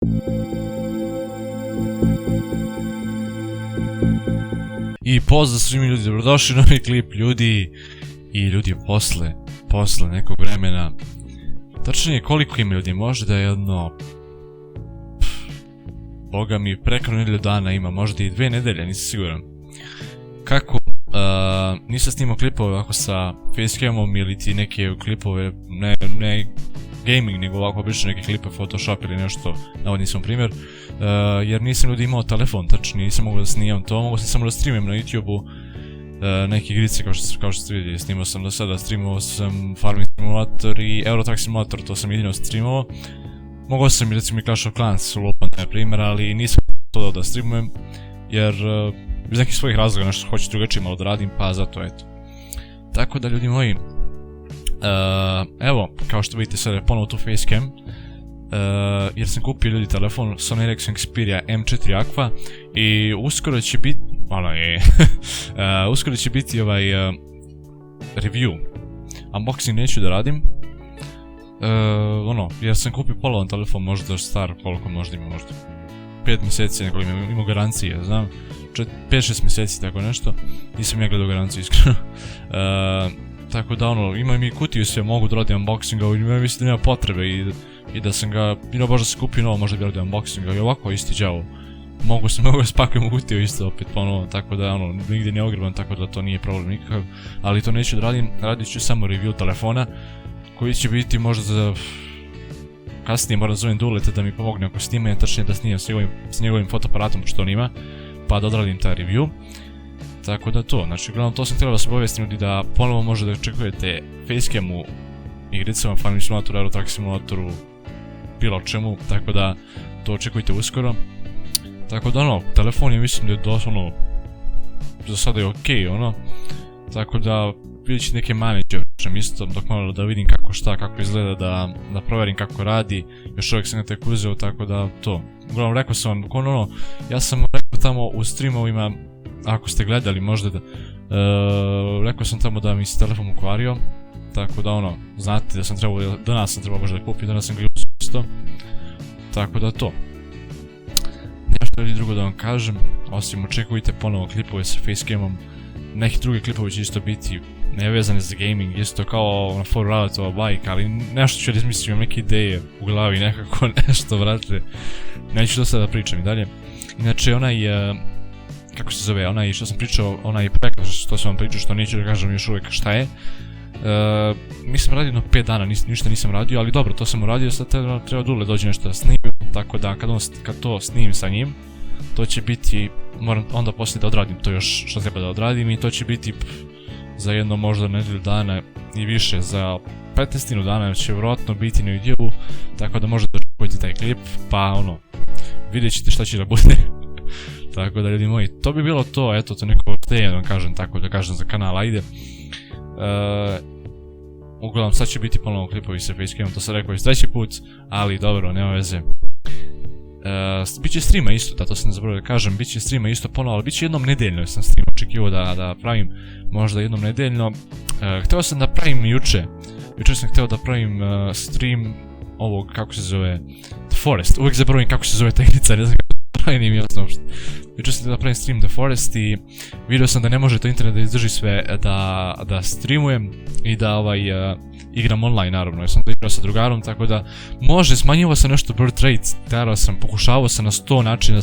I pozdrav svim ljudi, dobrodošli u novi klip ljudi i ljudi posle nekog vremena. Tačnije koliko ima ljudi, možda je jedno, boga mi preko nedelju dana ima, možda i 2 nedelje, nisam siguran. Kako, nisam snimao klipove ovako sa facecamom ili ti neke klipove, ne gaming, nego ovako obično neke klipe Photoshop ili nešto, navodni sam primjer, jer nisam ljudi imao telefon, tačnije nisam mogao da snimam to, mogao sam samo da streamim na YouTube-u neke igrice kao što ste vidjeli. Snimao sam do sada, streamao sam Farming Simulator i Euro Truck Simulator, to sam jedino streamao. Mogao sam i recimo i Clash of Clans u Lopan, na primjer, ali nisam to da streamujem, jer iz nekih svojih razloga nešto hoću drugačije malo da radim, pa zato eto. Tako da ljudi moji, evo, kao što vidite sada je ponovo tu facecam, jer sam kupio ljudi telefon Sony Ericsson Xperia M4 Aqua i uskoro će biti, uskoro će biti ovaj review. Unboxing neću da radim, jer sam kupio polovan telefon, možda star, koliko možda ima, možda 5 mjeseci, nekoliko ima garancije, znam, 5-6 mjeseci, tako nešto, nisam ja gledao garanciju iskreno. Tako da ima mi kutiju sve, mogu da radim unboxinga, i mislim da nema potrebe i da sam ga, možda se kupio novo, možda bi radim unboxinga i ovako isti đavo. Mogu spakujem u kutiju isto opet ponovo, tako da nigdje ne ogreban, tako da to nije problem nikakav. Ali to neću da radim, radit ću samo review telefona, koji će biti možda za kasnije, moram zovem Duleta da mi pomogne oko snimanja, tačnije da snimam s njegovim fotoaparatom što on ima, pa da odradim taj review. Tako da to, znači uglavnom to sam htjela da se obavestim ljudi da ponovo možda da očekujete facecam u igricama, Farming Simulatoru, Euro Truck Simulatoru, bilo čemu, tako da to očekujte uskoro. Tako da telefon je mislim da je doslovno, za sada je okej, tako da vidjet ćete neke mane isto, dok malo da vidim kako izgleda, da proverim kako radi, još uvijek sam ga tek uzeo, tako da to. Uglavnom rekao sam vam, ja sam rekao tamo u streamovima, ako ste gledali možda da, rekao sam tamo da mi se telefon ukvario, tako da znate da sam trebao, danas sam trebao možda da kupim, danas sam ga uzeo isto, tako da to. Nešto ili drugo da vam kažem, osim očekujte ponovo klipove sa facecamom, neki drugi klipovi će isto biti nevezani za gaming, isto kao na For Ralletova bike, ali nešto ću razmisliti, imam neke ideje u glavi, nekako nešto, vrate, neću to sada da pričam i dalje. Inače, kako se zove, onaj što sam pričao, onaj preklad što sam vam pričao, što neću da kažem još uvijek šta je. Nisam radio jedno 5 dana, ništa nisam radio, ali dobro, to sam uradio, sad treba Dule dođe nešto da snimim, tako da kad to snimim sa njim, to će biti, moram onda poslije da odradim to još što treba da odradim i to će biti za jedno možda nedelju dana i više, za 15 dana će vjerojatno biti na videu, tako da možete očekujete taj klip, pa vidjet ćete šta će da bude. Tako da ljudi moji, to bi bilo to, eto to neko ostaje da vam kažem, tako da kažem za kanal, ajde. Uglavnom sad će biti ponovno klipovi sa facecamom, to sam rekao već 3. put, ali dobro, nema veze. Biće streama isto, da to sam ne zaboravio da kažem, biće streama isto ponovo, ali biće jednom nedeljno, jer sam stream očekivao da pravim možda jednom nedeljno. Hteo sam da pravim juče sam hteo da pravim stream ovog, kako se zove, The Forest, uvijek zaboravim kako se zove ta igrica, ne znam kako pravim, nije mi jasno uopšte. Juče sam htio da pravim stream The Forest i vidio sam da ne može to internet da izdrži sve, da streamujem i da igram online naravno, jer sam to igrao sa drugarom, tako da može, smanjivao sam nešto birth rate, pokušavao sam na 100 načina da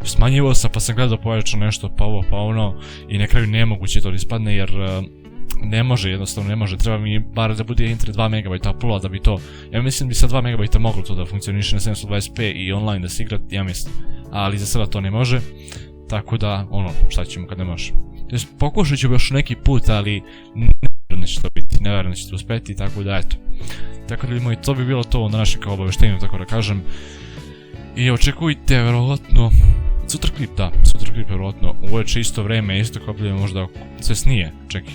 smanjivao sam pa sam gledao pojačao nešto, pa ovo, pa ono, i na kraju nemoguće to da ispadne jer ne može, jednostavno ne može, treba mi bar da bude internet 2 MB uploada da bi to, ja mislim da bi sa 2 MB moglo to da funkcioniše na 720p i online da se igra, ja mislim, ali za sada to ne može, tako da, šta ćemo kad ne može. Pokušat ću još neki put, ali ne će to biti, nevjerojatno će to uspeti, tako da eto. Tako da ljudi moji, to bi bilo to na našem kao obaveštenju, tako da kažem. I očekujte, verovatno, sutra klip verovatno, uveče isto vreme, isto kao bilo možda cesnije, čekaj.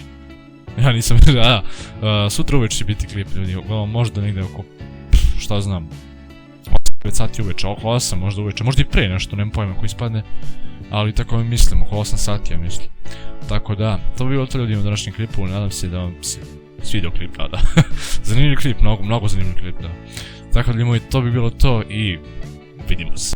Ja nisam, sutra uveče će biti klip ljudi, možda negde oko, šta znam, 9 sati uveče, oko 8 možda uveče, možda i pre nešto, nemam pojma koji ispadne. Ali tako mi mislim, oko 8 sati ja mislim. Tako da, to bi bilo to ljudi u današnjem klipu, nadam se da vam se svidio klip, da. Zanimljiv klip, mnogo zanimljiv klip, da. Tako da ljudi moji, to bi bilo to i vidimo se.